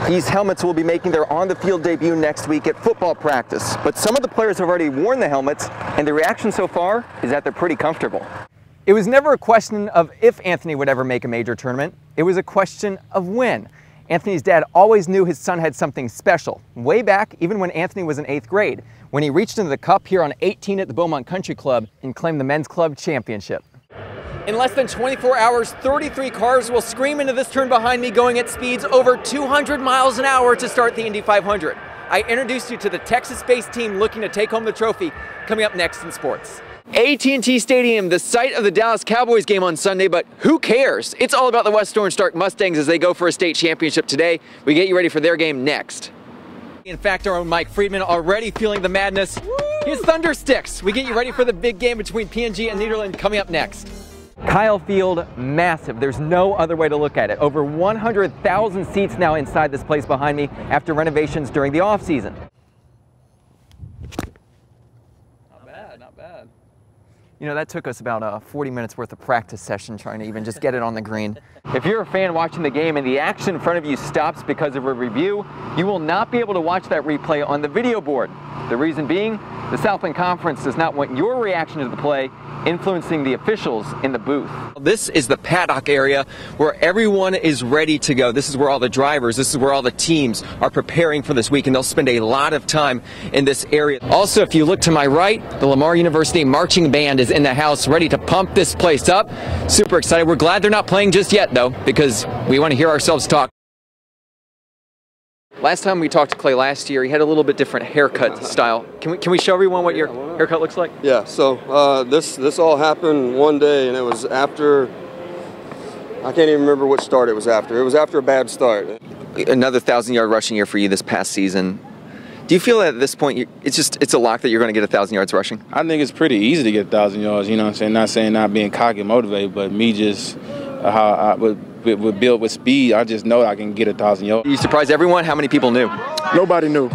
These helmets will be making their on-the-field debut next week at football practice, but some of the players have already worn the helmets, and the reaction so far is that they're pretty comfortable. It was never a question of if Anthony would ever make a major tournament. It was a question of when. Anthony's dad always knew his son had something special, way back even when Anthony was in 8th grade, when he reached into the cup here on 18 at the Beaumont Country Club and claimed the men's club championship. In less than 24 hours, 33 cars will scream into this turn behind me, going at speeds over 200 miles an hour to start the Indy 500. I introduced you to the Texas-based team looking to take home the trophy, coming up next in sports. AT&T Stadium, the site of the Dallas Cowboys game on Sunday, but who cares? It's all about the West Orange Stark Mustangs as they go for a state championship today. We get you ready for their game next. In fact, our own Mike Friedman already feeling the madness. His Thunder Sticks. We get you ready for the big game between P&G and Nederland coming up next. Kyle Field, massive. There's no other way to look at it. Over 100,000 seats now inside this place behind me after renovations during the off-season. Not bad, not bad. You know, that took us about 40 minutes worth of practice session trying to even just get it on the green. If you're a fan watching the game and the action in front of you stops because of a review, you will not be able to watch that replay on the video board. The reason being, the Southland Conference does not want your reaction to the play influencing the officials in the booth. This is the paddock area where everyone is ready to go. This is where all the drivers, this is where all the teams are preparing for this week, and they'll spend a lot of time in this area. Also, if you look to my right, the Lamar University Marching Band is in the house ready to pump this place up. Super excited. We're glad they're not playing just yet, though, because we want to hear ourselves talk. Last time we talked to Clay last year, he had a little bit different haircut style. Can we show everyone what your haircut looks like? Yeah, so this all happened one day, and it was after, I can't even remember which start it was after. It was after a bad start. Another 1,000-yard rushing year for you this past season. Do you feel that at this point, it's a lock that you're going to get 1,000 yards rushing? I think it's pretty easy to get 1,000 yards, you know what I'm saying? Not saying not being cocky and motivated, but me just how I would build with speed, I just know I can get 1,000 yards. You surprised everyone? How many people knew? Nobody knew.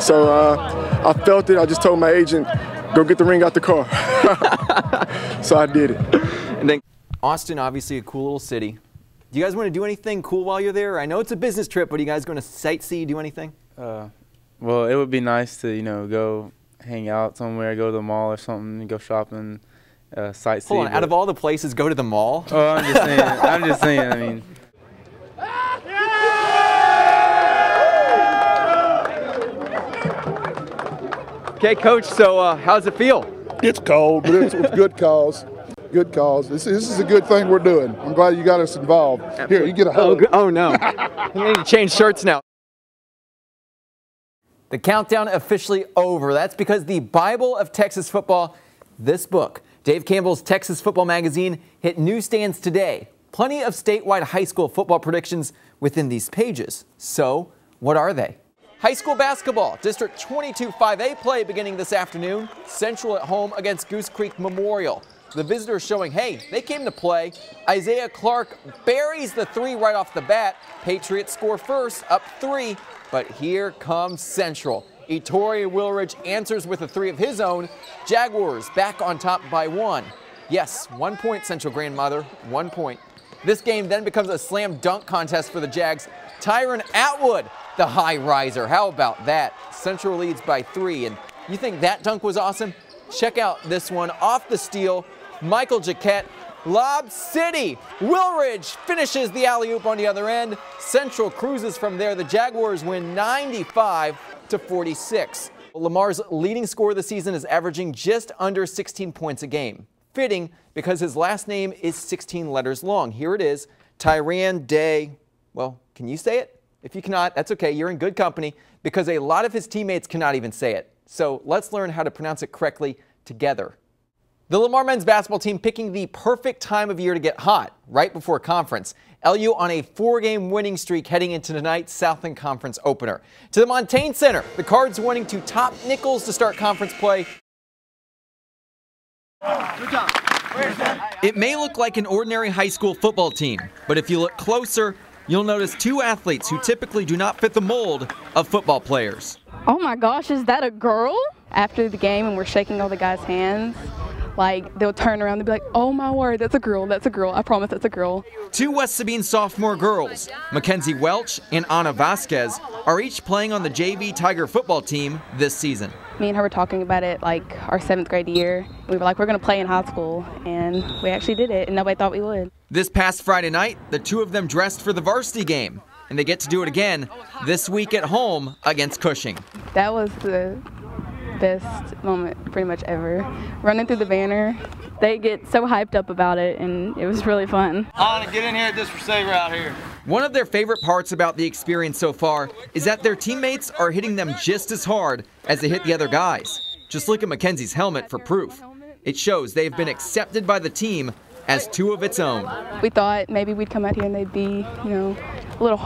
So I felt it. I just told my agent, go get the ring out the car. So I did it. And then Austin, obviously a cool little city. Do you guys want to do anything cool while you're there? I know it's a business trip, but are you guys going to sightsee, do anything? Well, it would be nice to, you know, go hang out somewhere, go to the mall or something, go shopping. Sightsee. Hold on, out of all the places, go to the mall? Oh, I'm just saying. I'm just saying. I mean. Okay, Coach. So, how's it feel? It's cold, but it's good cause. Good cause. This is a good thing we're doing. I'm glad you got us involved. Here, you get a hug. Oh no. We need to change shirts now. The countdown officially over. That's because the Bible of Texas football, this book, Dave Campbell's Texas Football Magazine, hit newsstands today. Plenty of statewide high school football predictions within these pages. So, what are they? High school basketball, District 22 5A play beginning this afternoon. Central at home against Goose Creek Memorial. The visitors showing, hey, they came to play. Isaiah Clark buries the three right off the bat. Patriots score first, up 3. But here comes Central. Ettore Wilridge answers with a 3 of his own. Jaguars back on top by 1. Yes, 1 point, Central grandmother, 1 point. This game then becomes a slam dunk contest for the Jags. Tyron Atwood, the high riser. How about that? Central leads by 3. And you think that dunk was awesome? Check out this one off the steal. Michael Jaquette, Lob City. Wilridge finishes the alley-oop on the other end. Central cruises from there. The Jaguars win 95-46. Lamar's leading scorer of the season is averaging just under 16 points a game. Fitting because his last name is 16 letters long. Here it is, Tyran Day. Well, can you say it? If you cannot, that's okay. You're in good company because a lot of his teammates cannot even say it. So let's learn how to pronounce it correctly together. The Lamar men's basketball team picking the perfect time of year to get hot, right before conference. LU on a 4-game winning streak heading into tonight's Southland Conference opener. To the Montaigne Center, the Cards wanting to top Nichols to start conference play. Good job. It may look like an ordinary high school football team, but if you look closer, you'll notice 2 athletes who typically do not fit the mold of football players. Oh my gosh, is that a girl? After the game and we're shaking all the guys' hands, like they'll turn around and be like, oh my word, that's a girl, I promise that's a girl. Two West Sabine sophomore girls, Mackenzie Welch and Anna Vasquez, are each playing on the JV Tiger football team this season. Me and her were talking about it like our 7th grade year. We were like, we're going to play in high school, and we actually did it, and nobody thought we would. This past Friday night, the two of them dressed for the varsity game, and they get to do it again this week at home against Cushing. That was the best moment pretty much ever. Running through the banner, they get so hyped up about it, and it was really fun. Anna, get in here at this receiver out here. One of their favorite parts about the experience so far is that their teammates are hitting them just as hard as they hit the other guys. Just look at Mackenzie's helmet for proof. It shows they've been accepted by the team as two of its own. We thought maybe we'd come out here and they'd be, a little,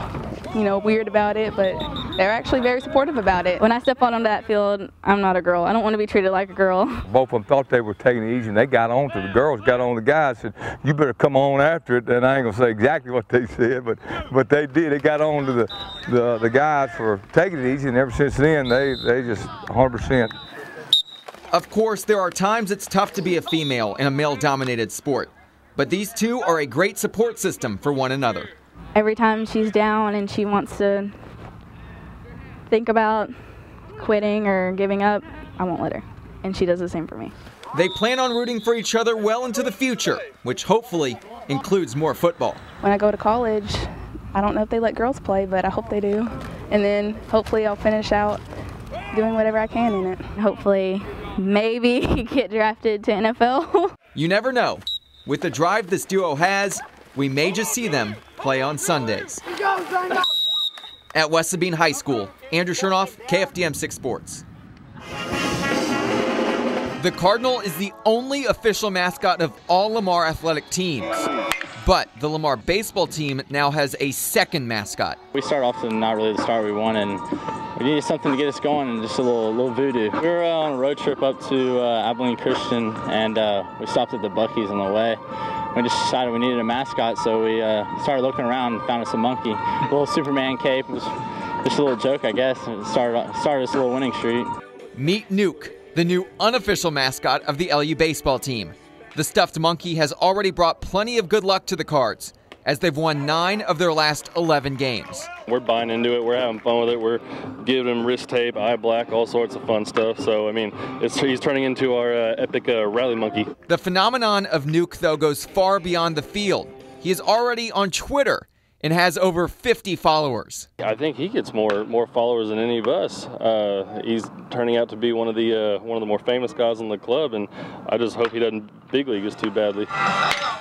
weird about it, but they're actually very supportive about it. When I step out onto that field, I'm not a girl. I don't want to be treated like a girl. Both of them thought they were taking it easy, and they got on to the girls, got on the guys, said, you better come on after it. And I ain't gonna say exactly what they said, but they did. They got on to the guys for taking it easy, and ever since then, they just 100%. Of course, there are times it's tough to be a female in a male-dominated sport, but these two are a great support system for one another. Every time she's down and she wants to think about quitting or giving up, I won't let her. And she does the same for me. They plan on rooting for each other well into the future, which hopefully includes more football. When I go to college, I don't know if they let girls play, but I hope they do. And then hopefully I'll finish out doing whatever I can in it. Hopefully, maybe get drafted to NFL. You never know. With the drive this duo has, we may just see them play on Sundays. At West Sabine High School, Andrew Chernoff, KFDM 6 Sports. The Cardinal is the only official mascot of all Lamar athletic teams. But the Lamar baseball team now has a second mascot. We started off to not really the start we wanted, and we needed something to get us going and just a little voodoo. We were on a road trip up to Abilene Christian, and we stopped at the Buc-ee's on the way. We just decided we needed a mascot, so we started looking around and found us a monkey. A little Superman cape. It was just a little joke, I guess. It started us a little winning streak. Meet Nuke, the new unofficial mascot of the LU baseball team. The stuffed monkey has already brought plenty of good luck to the Cards, as they've won 9 of their last 11 games. We're buying into it. We're having fun with it. We're giving him wrist tape, eye black, all sorts of fun stuff. So, I mean, he's turning into our epic rally monkey. The phenomenon of Nuke, though, goes far beyond the field. He is already on Twitter and has over 50 followers. I think he gets more followers than any of us. He's turning out to be one of the more famous guys in the club, and I just hope he doesn't big league us too badly.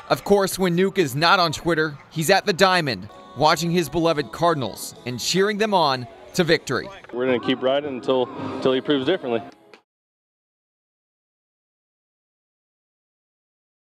Of course, when Nuke is not on Twitter, he's at the Diamond, watching his beloved Cardinals and cheering them on to victory. We're going to keep riding until he proves differently.